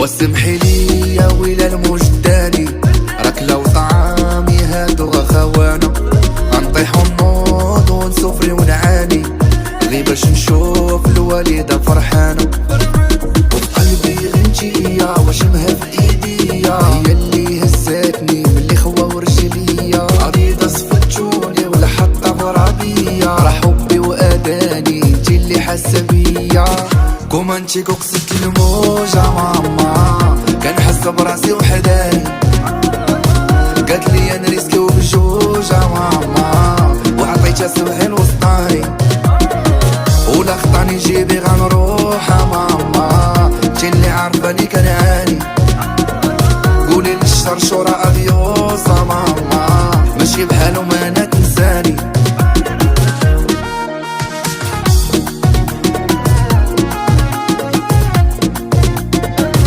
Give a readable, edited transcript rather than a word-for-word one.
وسمحي لي يا ويلة المجداني، راك لو طعامي هادو غخوانا، غنطيحو نوض ونسفري ونعاني غير باش نشوف الوالدة فرحانة. وفي قلبي غنتيا واش مها في ايديا، هي اللي هزاتني ملي خوا ورجليا، عريضة صفتوني ولا حتى برابية، راه حبي واداني انتي اللي حاسة بيا. كوما انتي قصت الموجة ماما، كنحس براسي وحداني، قالت لي نريسكيو بجوجة ماما، وعطيتها سمحي الوسطاني، ولا خطاني جيبي غنروحها ماما، انتي اللي عارفاني كنعاني، قولي للشرشورة ابيوسة ماما، ماشي بحالهم